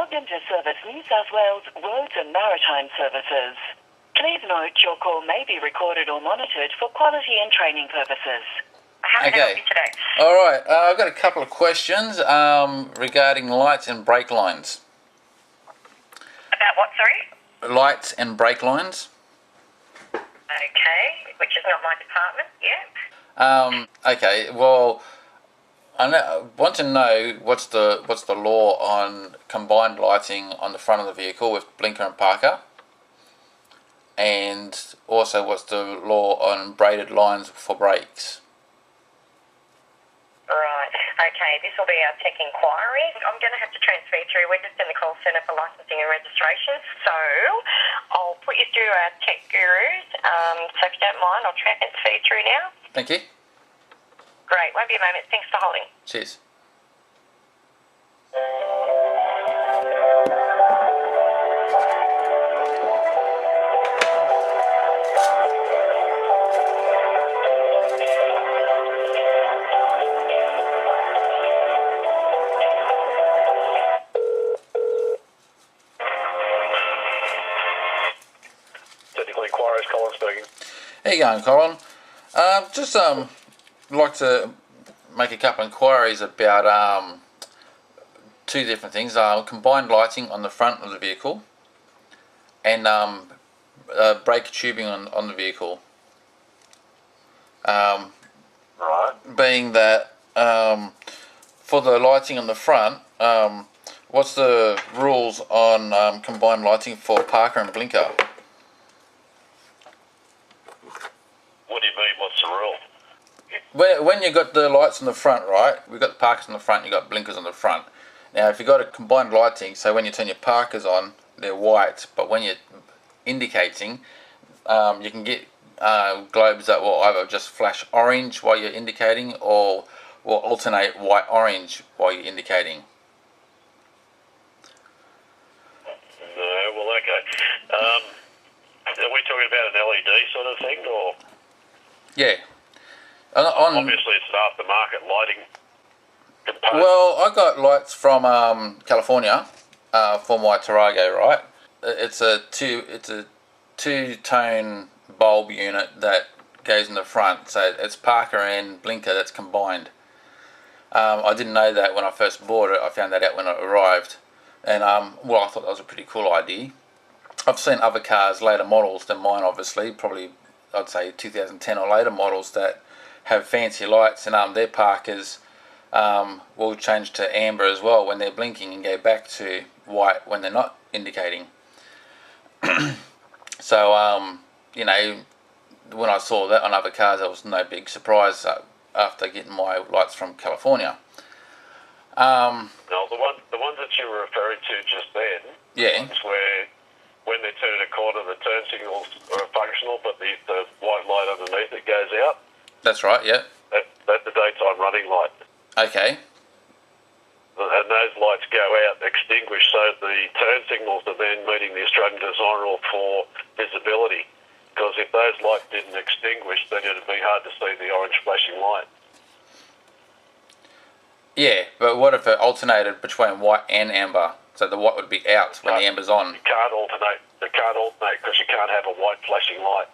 logged in to service New South Wales roads and maritime services. Please note your call may be recorded or monitored for quality and training purposes. How can I help you today? All right. I've got a couple of questions regarding lights and brake lines. About what, sorry? Lights and brake lines. Okay, which is not my department, yeah. Okay. Well, I want to know what's the law on combined lighting on the front of the vehicle with blinker and parker, and also what's the law on braided lines for brakes. Right, okay, this will be our tech inquiry. I'm going to have to transfer you through. We're just in the call centre for licensing and registration, so I'll put you through our tech gurus. So if you don't mind, I'll transfer you through now. Thank you. Great, won't be a moment. Thanks for holding. Cheers. Technical inquiries, Colin speaking. How you going, Colin? Just like to make a couple of inquiries about two different things: combined lighting on the front of the vehicle, and brake tubing on the vehicle. Right. Being that for the lighting on the front, what's the rules on combined lighting for parker and blinker? What do you mean, what's the rule? When you got the lights on the front, right? We've got the parkers on the front, you got blinkers on the front. Now, if you've got a combined lighting, so when you turn your parkers on, they're white, but when you're indicating, you can get globes that will either just flash orange while you're indicating, or will alternate white-orange while you're indicating. No, well, okay. Are we talking about an LED sort of thing, or? Yeah. Obviously, it's an aftermarket lighting component. Well, I got lights from California for my Tarago, right? It's a two-tone bulb unit that goes in the front, so it's parker and blinker that's combined. I didn't know that when I first bought it. I found that out when it arrived, and well, I thought that was a pretty cool idea. I've seen other cars, later models than mine, obviously, probably I'd say 2010 or later models that have fancy lights, and their parkers will change to amber as well when they're blinking and go back to white when they're not indicating. So, you know, when I saw that on other cars, that was no big surprise after getting my lights from California. No, the ones that you were referring to just then, Yeah. ones where when they turn a corner, the turn signals are functional, but the white light underneath it goes out. That's right, yeah. That's the daytime running light. Okay. And those lights go out, extinguished, so the turn signals are then meeting the Australian Design Rule for visibility. Because if those lights didn't extinguish, then it would be hard to see the orange flashing light. Yeah, but what if it alternated between white and amber? So the white would be out when the amber's on. You can't alternate. You can't alternate because you can't have a white flashing light.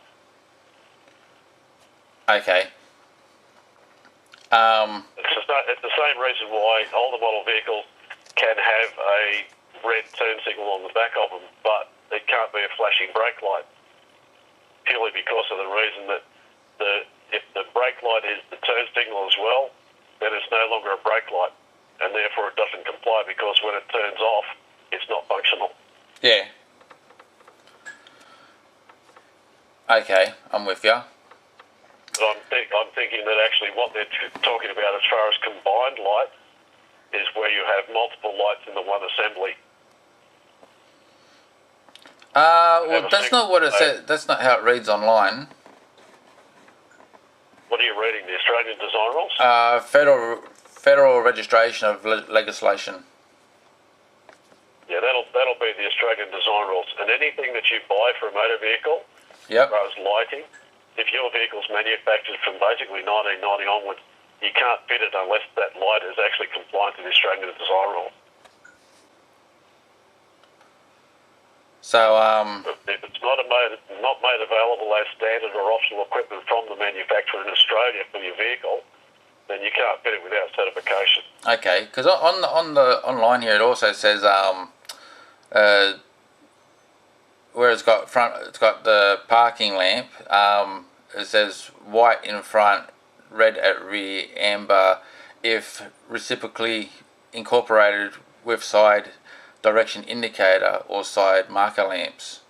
Okay. It's the same reason why older model vehicles can have a red turn signal on the back of them, but it can't be a flashing brake light. Purely because of the reason that if the brake light is the turn signal as well, then it's no longer a brake light, and therefore it doesn't comply because when it turns off, it's not functional. Yeah. Okay, I'm with you. But I'm thinking that actually what they're talking about as far as combined lights is where you have multiple lights in the one assembly. Well, that's not what it says. That's not how it reads online. What are you reading? The Australian Design Rules? Federal registration of legislation. Yeah, that'll be the Australian Design Rules. And anything that you buy for a motor vehicle, Yep. as far as lighting, if your vehicle's manufactured from basically 1990 onwards, you can't fit it unless that light is actually compliant to the Australian Design Rules. So If it's not made available as standard or optional equipment from the manufacturer in Australia for your vehicle, then you can't fit it without certification. okay, because on the online here it also says where it's got the parking lamp. It says white in front, red at rear, amber if reciprocally incorporated with side direction indicator or side marker lamps.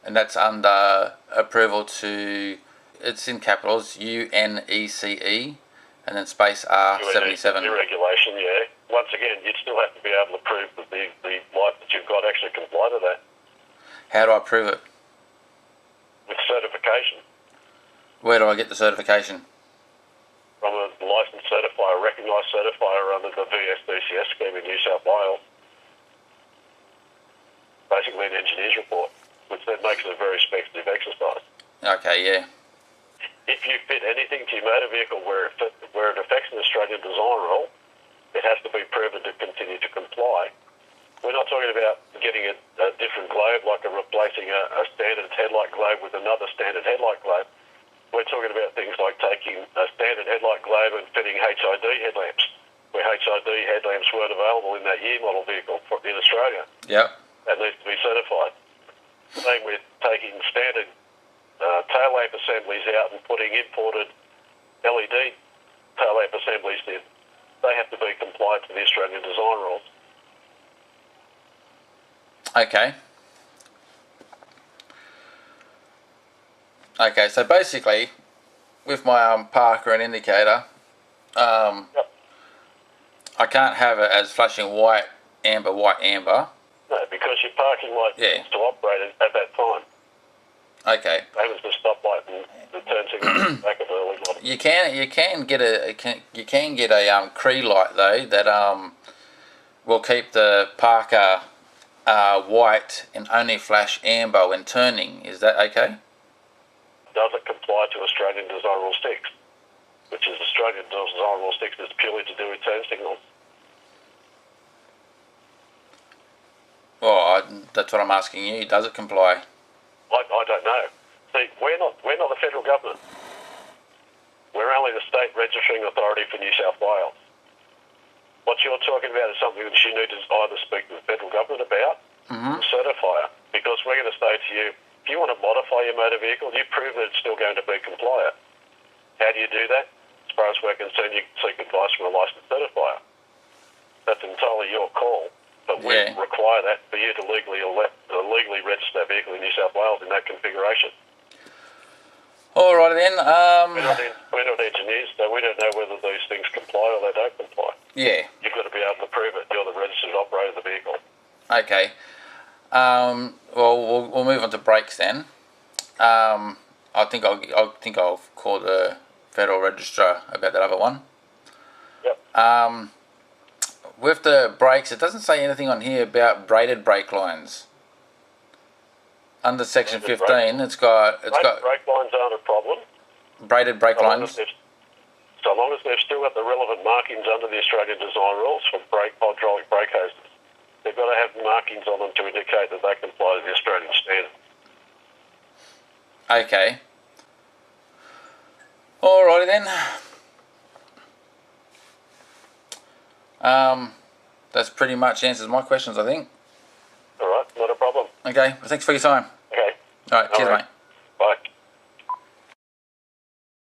And that's under approval to, it's in capitals, UNECE and then space R77. Your regulation, yeah. Once again, you'd still have to be able to prove that the light that you've got actually comply to that. How do I prove it? With certification. Where do I get the certification? From a licensed certifier, recognised certifier under the VSBCS scheme in New South Wales. Basically an engineer's report, which then makes it a very speculative exercise. Okay, yeah. If you fit anything to your motor vehicle where it affects an Australian design rule, it has to be proven to continue to comply. We're not talking about getting a different globe, like replacing a standard headlight globe with another standard headlight globe. We're talking about things like taking a standard headlight globe and fitting HID headlamps, where HID headlamps weren't available in that year model vehicle in Australia. Yep. That needs to be certified. Same with taking standard tail lamp assemblies out and putting imported LED tail lamp assemblies in. They have to be compliant to the Australian design rules. Okay. Okay, so basically, with my parker and indicator, I can't have it as flashing white, amber. No, because your parking light needs to operate at that time. Okay. Same as the stoplight and the turn signal back of early model. You can get a Cree light though that will keep the parker white and only flash amber when turning. Is that okay? Does it comply to Australian Design Rule 6? Which is Australian Design Rule 6 is purely to do with turn signals. Well, that's what I'm asking you. Does it comply? I don't know. See, we're not the federal government. We're only the state registering authority for New South Wales. What you're talking about is something that you need to either speak to the federal government about, or certify it. Because we're going to say to you, if you want to modify your motor vehicle, you prove that it's still going to be compliant. How do you do that? As far as we're concerned, you can seek advice from a licensed certifier. That's entirely your call. But we require that for you to legally register that vehicle in New South Wales in that configuration. All right then. We're not engineers, so we don't know whether these things comply or they don't comply. Yeah. You've got to be able to prove it. You're the registered operator of the vehicle. Okay. Well, we'll move on to brakes then. I think I'll call the federal registrar about that other one. Yep. With the brakes, it doesn't say anything on here about braided brake lines. Under section 15, it's got brake lines aren't a problem. Braided brake lines. So long as they've still got the relevant markings under the Australian design rules for hydraulic brake hoses, they've got to have markings on them to indicate that they comply to the Australian standard. Okay. Alrighty then. That's pretty much answers my questions, I think. All right, not a problem. Okay, well, thanks for your time. Okay. All right, cheers, mate. Bye.